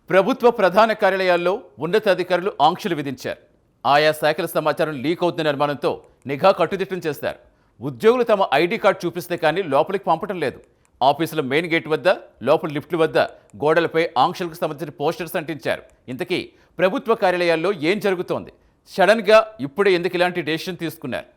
ప్రభుత్వ ప్రధాన కార్యాలయాల్లో ఉన్నతాధికారులు ఆంక్షలు విధించారు. ఆయా శాఖల సమాచారం లీక్ అవుతున్న అనుమానంతో నిఘా కట్టుదిట్టం చేస్తారు. ఉద్యోగులు తమ ఐడి కార్డు చూపిస్తే కానీ లోపలికి పంపడం లేదు. ఆఫీసుల మెయిన్ గేట్ వద్ద, లోపల లిఫ్ట్ల వద్ద గోడలపై ఆంక్షలకు సంబంధించిన పోస్టర్స్ అంటించారు. ఇంతకీ ప్రభుత్వ కార్యాలయాల్లో ఏం జరుగుతోంది? సడన్గా ఇప్పుడే ఎందుకు ఇలాంటి డెసిషన్ తీసుకున్నారు?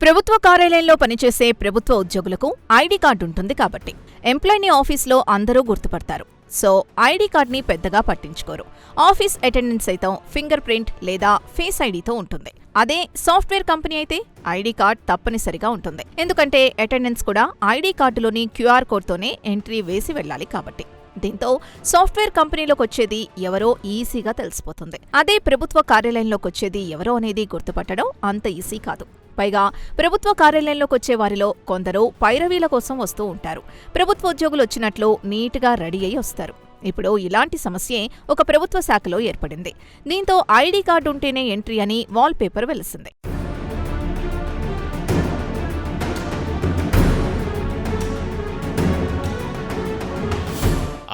ప్రభుత్వ కార్యాలయంలో పనిచేసే ప్రభుత్వ ఉద్యోగులకు ఐడి కార్డు ఉంటుంది కాబట్టి ఎంప్లాయీని ఆఫీస్లో అందరూ గుర్తుపడతారు. సో ఐడి కార్డ్ని పెద్దగా పట్టించుకోరు. ఆఫీస్ అటెండెన్స్ సైతం ఫింగర్ ప్రింట్ లేదా ఫేస్ ఐడితో ఉంటుంది. అదే సాఫ్ట్వేర్ కంపెనీ అయితే ఐడి కార్డ్ తప్పనిసరిగా ఉంటుంది. ఎందుకంటే అటెండెన్స్ కూడా ఐడి కార్డులోని క్యూఆర్ కోడ్తోనే ఎంట్రీ వేసి వెళ్ళాలి కాబట్టి. దీంతో సాఫ్ట్వేర్ కంపెనీలోకి వచ్చేది ఎవరో ఈజీగా తెలిసిపోతుంది. అదే ప్రభుత్వ కార్యాలయంలోకి వచ్చేది ఎవరో అనేది గుర్తుపట్టడం అంత ఈజీ కాదు. పైగా ప్రభుత్వ కార్యాలయంలోకి వచ్చే వారిలో కొందరు పైరవీల కోసం వస్తూ ఉంటారు. ప్రభుత్వ ఉద్యోగులు వచ్చినట్లు నీట్గా రెడీ అయి వస్తారు. ఇప్పుడు ఇలాంటి సమస్యే ఒక ప్రభుత్వ శాఖలో ఏర్పడింది. దీంతో ఐడి కార్డు ఉంటేనే ఎంట్రీ అని వాల్ పేపర్ వెలిసింది.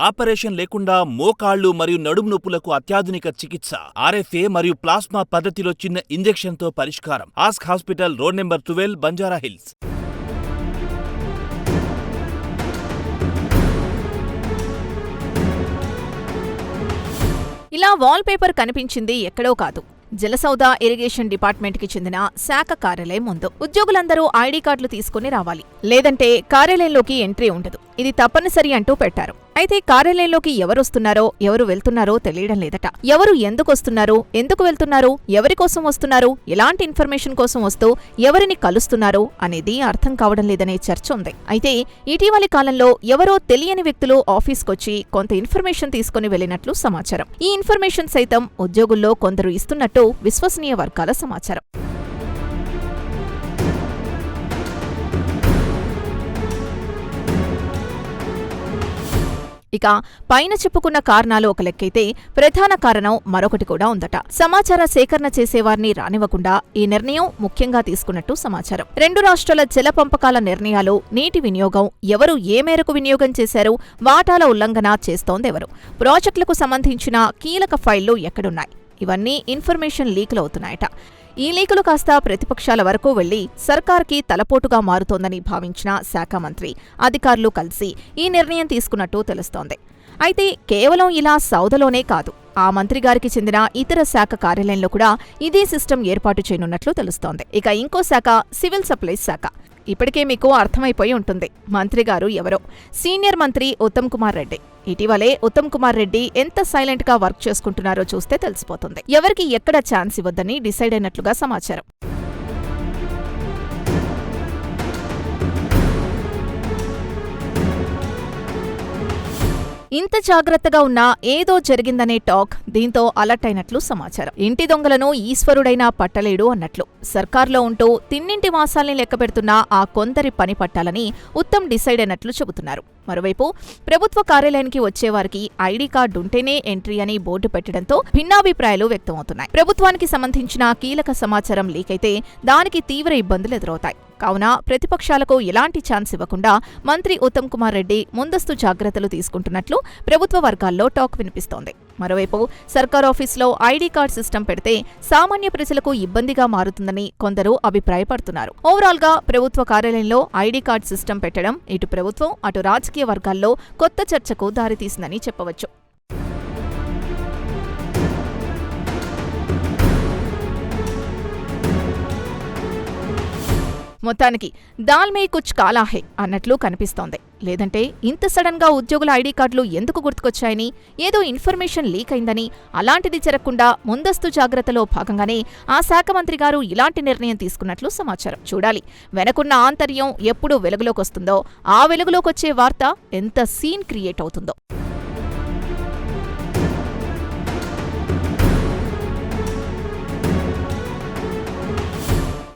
ఆపరేషన్ లేకుండా మోకాళ్లు మరియు నడుము నొప్పులకు అత్యాధునిక చికిత్స. ఆర్ఎఫ్ఏ మరియు ప్లాస్మా పద్ధతిలో చిన్న ఇంజెక్షన్తో పరిష్కారం. Ask hospital, road number 12, Banjara hills. ఇలా వాల్ పేపర్ కనిపించింది ఎక్కడో కాదు, జలసౌద ఇరిగేషన్ డిపార్ట్మెంట్కి చెందిన శాఖ కార్యాలయం ముందు. ఉద్యోగులందరూ ఐడి కార్డులు తీసుకుని రావాలి, లేదంటే కార్యాలయంలోకి ఎంట్రీ ఉండదు. ఇది తప్పనిసరి అంటూ పెట్టారు. అయితే కార్యాలయంలోకి ఎవరొస్తున్నారో ఎవరు వెళ్తున్నారో తెలియడం లేదట. ఎవరు ఎందుకొస్తున్నారు, ఎందుకు వెళ్తున్నారు, ఎవరి కోసం వస్తున్నారు, ఎలాంటి ఇన్ఫర్మేషన్ కోసం వస్తూ ఎవరిని కలుస్తున్నారు అనేది అర్థం కావడం లేదనే చర్చ ఉంది. అయితే ఇటీవలి కాలంలో ఎవరో తెలియని వ్యక్తులు ఆఫీస్కొచ్చి కొంత ఇన్ఫర్మేషన్ తీసుకుని వెళ్లినట్లు సమాచారం. ఈ ఇన్ఫర్మేషన్ సైతం ఉద్యోగుల్లో కొందరు ఇస్తున్నట్టు విశ్వసనీయ వర్గాల సమాచారం. ఇక పైన చెప్పుకున్న కారణాలు ఒక లెక్కైతే, ప్రధాన కారణం మరొకటి కూడా ఉందట. సమాచార సేకరణ చేసేవారిని రానివ్వకుండా ఈ నిర్ణయం ముఖ్యంగా తీసుకున్నట్టు సమాచారం. రెండు రాష్ట్రాల జల పంపకాల నిర్ణయాలు, నీటి వినియోగం, ఎవరు ఏ మేరకు వినియోగం చేశారు, వాటాల ఉల్లంఘన చేస్తోందెవరు, ప్రాజెక్టులకు సంబంధించిన కీలక ఫైళ్లు ఎక్కడున్నాయి, ఇవన్నీ ఇన్ఫర్మేషన్ లీకులు అవుతున్నాయట. ఈ లీకులు కాస్త ప్రతిపక్షాల వరకు వెళ్లి సర్కార్కి తలపోటుగా మారుతోందని భావించిన శాఖ మంత్రి, అధికారులు కలిసి ఈ నిర్ణయం తీసుకున్నట్టు తెలుస్తోంది. అయితే కేవలం ఇలా సౌదలోనే కాదు, ఆ మంత్రిగారికి చెందిన ఇతర శాఖ కార్యాలయంలో కూడా ఇదే సిస్టమ్ ఏర్పాటు చేయనున్నట్లు తెలుస్తోంది. ఇక ఇంకో శాఖ సివిల్ సప్లైస్ శాఖ. ఇప్పటికే మీకు అర్థమైపోయి ఉంటుంది మంత్రిగారు ఎవరో. సీనియర్ మంత్రి ఉత్తమ్ కుమార్ రెడ్డి. ఇటీవలే ఉత్తమ్ కుమార్ రెడ్డి ఎంత సైలెంట్ గా వర్క్ చేసుకుంటున్నారో చూస్తే తెలిసిపోతుంది. ఎవరికి ఎక్కడ ఛాన్స్ ఇవ్వద్దని డిసైడ్ అయినట్లుగా సమాచారం. ఇంత జాగ్రత్తగా ఉన్నా ఏదో జరిగిందనే టాక్ దీంతో అలర్ట్ అయినట్లు సమాచారం. ఇంటి దొంగలను ఈశ్వరుడైనా పట్టలేడు అన్నట్లు సర్కార్లో ఉంటూ తిన్నింటి మాసాల్ని లెక్కపెడుతున్న ఆ కొందరి పని పట్టాలని ఉత్తమ్ డిసైడ్ అయినట్లు చెబుతున్నారు. మరోవైపు ప్రభుత్వ కార్యాలయానికి వచ్చేవారికి ఐడి కార్డు ఉంటేనే ఎంట్రీ అని బోర్డు పెట్టడంతో భిన్నాభిప్రాయాలు వ్యక్తమవుతున్నాయి. ప్రభుత్వానికి సంబంధించిన కీలక సమాచారం లీక్ అయితే దానికి తీవ్ర ఇబ్బందులు ఎదురవుతాయి. కావున ప్రతిపక్షాలకు ఎలాంటి ఛాన్స్ ఇవ్వకుండా మంత్రి ఉత్తమ్ కుమార్ రెడ్డి ముందస్తు జాగ్రత్తలు తీసుకుంటున్నట్లు ప్రభుత్వ వర్గాల్లో టాక్ వినిపిస్తోంది. మరోవైపు సర్కార్ ఆఫీసులో ఐడి కార్డ్ సిస్టమ్ పెడితే సామాన్య ప్రజలకు ఇబ్బందిగా మారుతుందని కొందరు అభిప్రాయపడుతున్నారు. ఓవరాల్ గా ప్రభుత్వ కార్యాలయంలో ఐడి కార్డ్ సిస్టమ్ పెట్టడం ఇటు ప్రభుత్వం, అటు రాజకీయ వర్గాల్లో కొత్త చర్చకు దారితీసిందని చెప్పవచ్చు. మొత్తానికి దాల్మే కుచ్ కాలా హై అన్నట్లు కనిపిస్తోంది. లేదంటే ఇంత సడన్ గా ఉద్యోగుల ఐడి కార్డులు ఎందుకు గుర్తుకొచ్చాయని, ఏదో ఇన్ఫర్మేషన్ లీక్ అయిందని, అలాంటిది జరగకుండా ముందస్తు జాగ్రత్తలో భాగంగానే ఆ శాఖ మంత్రి గారు ఇలాంటి నిర్ణయం తీసుకున్నట్లు సమాచారం. చూడాలి వెనకున్న ఆంతర్యం ఎప్పుడు వెలుగులోకొస్తుందో, ఆ వెలుగులోకొచ్చే వార్త ఎంత సీన్ క్రియేట్ అవుతుందో.